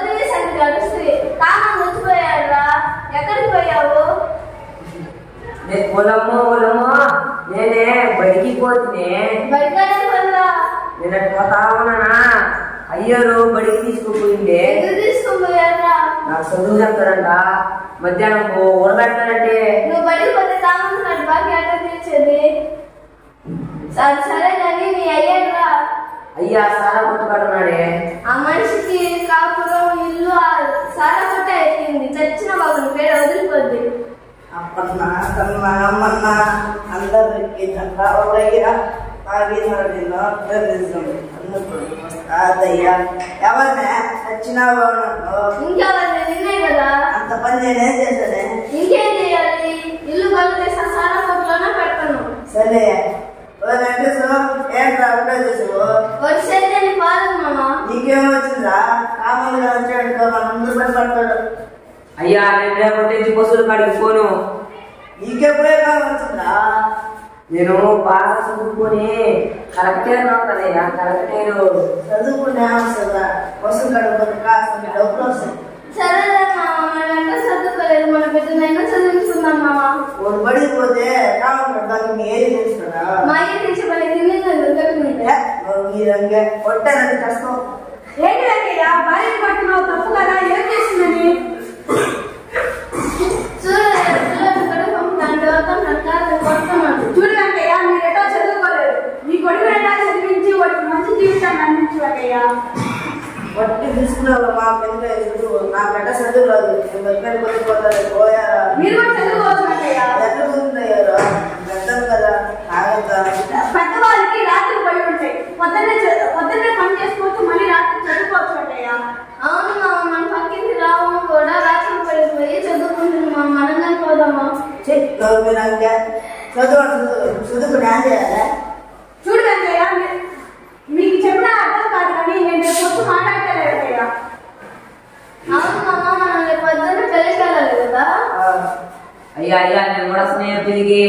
వదిలేసరికి గడుస్తుంది. కామం గుర్తుపోయాడురా. ఎక్కడికి పోయావు? పొలము నేనే బడికి పోతునే. నేను పోతా ఉన్నానా, అయ్యారు బడికి తీసుకుపోయిండే. తీసుకుపోయారా? నాకు చదువు చెప్తారంట. మధ్యాహ్నం ఊరబెడతారంటే నువ్వు బడికి పోతే కామన్నాడు బాగా ఎక్కడ తెచ్చేది. సరే కానీ నీ అయ్యాడురా. అయ్యా సారా కొట్టుకున్నాడే. ఆ మనిషికి కాపురం ఇల్లు సారా కొట్ట ఎక్కింది. చచ్చిన బాబు పేరు వదిలిపోద్ది. అప్పన్నా కన్నా అమ్మన్నా అందరికి తాగినాడు నిన్ను కాదయ్యా. ఎవరినే చచ్చినావు? ఇంకెవరిని? నిన్నే కదా. అంత పని నేనేం చేశానే? ఇంకేం చేయాలి? ఇల్లు బలు చేసా సారా కొట్టులోనే పెడతాను. సరే ఏంట్రా అప్పుడే చేసావు? వచ్చేది నీ పాలు మామ. నీకేం వచ్చిందా? కామన్గా వచ్చాడు మన ముందు పని పడతాడు. అయ్యా నేను రేపటి బస్సులు కాడికి పోను. నీకెప్పుడే కాలం వచ్చిందా? నేను బాగా చదువుకొని కలెక్టర్ అవుతానయ్యా. కలెక్టర్ చదువుకునే అవసరం బస్సులు కడుపుతుంది కాస్త డబ్బులు వస్తాయి. సరేలే మామ, మనం చదువుకోలేదు. మన బిడ్డనైనా చదివించుకుందాం మామ. ఒక బడికి పోతే కావాలి మీ ఏది తెలుసుకున్నా? మా ఇంటి నుంచి పని మీరంగే కొట్టానంటే కష్టం. ఏంటి వెంకయ్య భార్య పట్టుకున్నావు? తప్పు కదా. ఏం చేసిందని చూడు వెంకయ్య, మీరెటో చదువుకోలేదు. మీ కొడుకు ఎటా చదివించి వాడికి మంచి జీవితాన్ని అందించు వెంకయ్య. వట్టి తీసుకున్నావు మా పెద్ద చదువు. నా బిడ్డ చదువు రాదు. నేను కొట్టుకోలేదు. పోయారా? మీరు కూడా చదువుకోవచ్చు వెంకయ్య. ఎట్లా కూర్చుంటాయారు? పెద్దలు కదా ఆగద్దా? పెద్దవాళ్ళకి రాత్రి పడి ఉంటాయి. పొద్దున్నే పని చేసుకోవచ్చు, మళ్ళీ రాత్రి చదువుకోవచ్చు వెంకయ్య. అవును మామ, మన పక్కింటి రావమ్మ కూడా రాత్రి పడిపోయి చదువుకుంటుంది మా. మనం పోదామా? చదువుకుని ఏం చేయాలి? చూడు వెంకయ్య, మీకు చెప్పిన అర్థం కాదు కానీ నేను రేపు వచ్చి మాట్లాడతాను వెంకయ్య. అవును మామ, మనం రేపు పొద్దున్న పెళ్ళికి వెళ్ళాలి కదా. అయ్యా నేను కూడా స్నేహం తిరిగి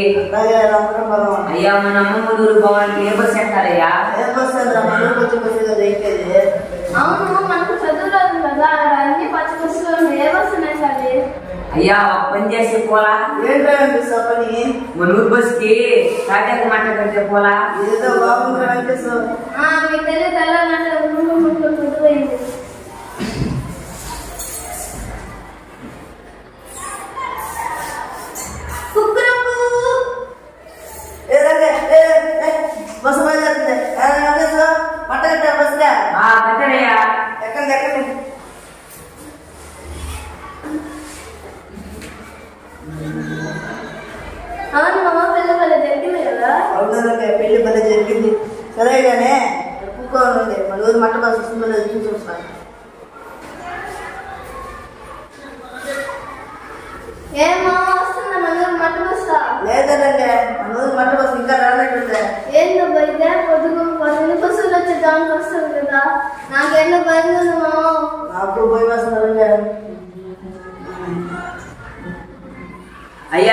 అయ్యా మన అమ్మమ్మ ఊరు పోవాలంటే ఏ బస్ ఎక్కాలయ్యా? అవును, మనకు చదువు రాదు కదా. అన్ని పచ్చి బస్సులు ఏ బస్సు ఎక్కాలి? అయ్యా ఒక పని చేసి పోలా. పని మన ఊరు బస్ కి తాటాకు మాట కడితే పోలా. ఏదో బాగుంది. మీకు తెలియదు తెల్లంటే పోయింది. బస్సు బయలుదేరుతుంది. పట్టగట్ట బస్సులే కట్టడయ్యా. ఎక్కండి ఎక్కండి. అవును మామ, పెళ్ళి భలే జరిగింది కదా. అవునండి, పెళ్లి భలే జరిగింది. సరే కానీ కుక్కోనండి మన ఊరు మట్ట బస్సు వస్తుందో లేదు చూసి వస్తాను. ఏమో వస్తుందా మన ఊరు మట్ట బస్సా? లేదండి, మన ఊరు మట్ట బస్సు ఇంకా రానట్టుంది. ఏందో బయట పొద్దున్న బస్సులు వచ్చే దానికి వస్తుంది కదా. నాకేందో భయం ఉంది మామ. నాకు పోయి వస్తున్నారండి. అయ్యా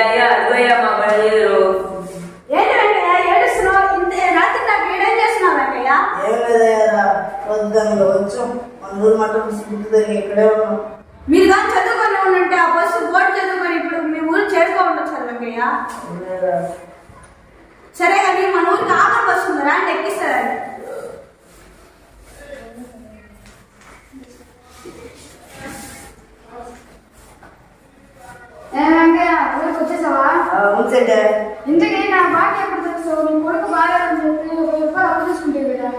అయ్యా మా బయలుదేరు. ఏంటి వెంకయ్య ఏడుస్తున్నావు? ఇంత రాత్రి నాకు ఏడేం చేస్తున్నావు వెంకయ్య? ఏం లేదయ్యారా, పొద్దున్న వచ్చాం. మన ఊరు మట్ట బస్సు గుర్తు దగ్గర ఇక్కడే ఉన్నాం. మీరు కానీ చదువుకొని ఉంటే ఆ బస్సు బోర్డు చదువుకొని ఇప్పుడు మీ ఊరు చేరుకో ఉండొచ్చు కదా వెంకయ్య. సరే కానీ మన ఊరికి ఆఖరి బస్సు ఉందా అంటే ఎక్కిస్తారండి. వెంకయ్య ఊరికి వచ్చేసావా? ఉంచండి. ఇంతకీ నా బాగా ఎప్పుడు తెలుసు? నీ కొడుకు బాగా చెప్పి 1,000 రూపాయలు అప్పు తీసుకుంటే కదా.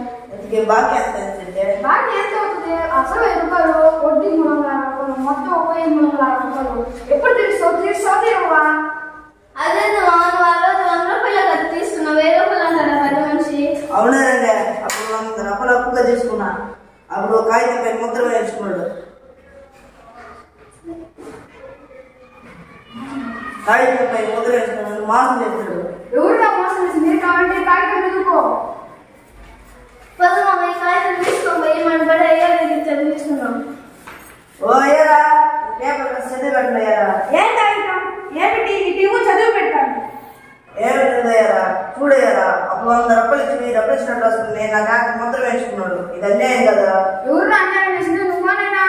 బాకీ ఎంత ఉంచండి? బాకీ ఎంత అవుతుంది? అసలు 1,000 రూపాయలు, వడ్డీ 300, మొత్తం 1,360 రూపాయలు. ఎప్పుడు తీసుకోవా? అదే నువ్వు ఆ రోజు 100 రూపాయలు కదా తీసుకున్నావు. 1000 రూపాయలు అంటారా పెద్ద మనిషి? అవునండి, అప్పుడు 100 రూపాయలు అప్పుగా తీసుకున్నా. అప్పుడు కాగితంపై ముద్ర వేసుకున్నాడు. కాగితంపై ముద్ర వేసుకున్నాడు. మాసం చేస్తున్నాడు. ఎవరు మోసం చేసి? మీరు కావాలంటే కాగితం ఎదుకో. పది మామ, ఈ కాగితం తీసుకోబోయి మన బడి అయ్యా దగ్గర చదివించుకున్నాం. ఓ అయ్యారా, పేపర్ చదివి పెట్టయ్యారా? ఏం కాగితం? ఏమిటి? ఇటీవల చదివి పెట్టాను. ఏమిటయ్యారా? చూడయ్యారా, అప్పుడు 100 రూపాయలు ఇచ్చి డబ్బులు ఇచ్చినట్టు వస్తుంది. నా కాకి ముద్ర వేసుకున్నాడు. ఇది అన్యాయం కదా. ఎవరు అన్యాయం చేసింది? నువ్వేనా?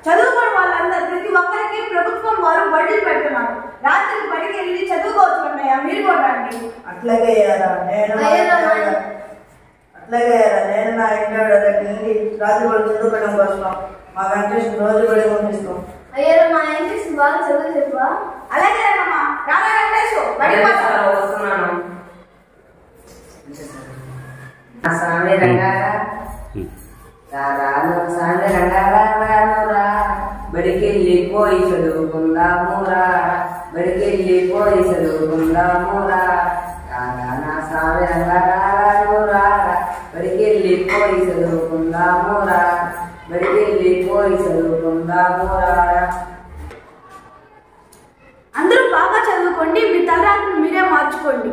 చదువుకున్న వాళ్ళందరూ ప్రతి ఒక్కరికి ప్రభుత్వం వారు బడులు పెడుతున్నారు. రాత్రి బడికి వెళ్ళి చదువుకోవచ్చు అన్నయ్య, మీరు కూడా రండి. అట్లాగే నేను నా ఇంట్లో రేపు నుండి రాత్రి బడి చదువుకోవడం కోసం మా వెంకటేశ్వర రోజు బడి పంపిస్తాం. అయ్యో మా ఇంగ్లీష్ బాగా చదువు చెప్పా. అలాగే రామా రామా వెంకటేశ్వర బడికి వస్తున్నాను. స్వామి రంగారా స్వామి రంగారా బడికెళ్ళిపోయి చదువుకుందామురా, బడికెళ్ళిపోయి చదువుకుందామురా, నా స్వామి రంగారా బడికెళ్ళిపోయి చదువుకుందామురా, బడికెళ్ళిపోయి చదువుకుందామురా. అందరూ బాగా చదువుకోండి, మీ తలరాత్రులు మీరే మార్చుకోండి.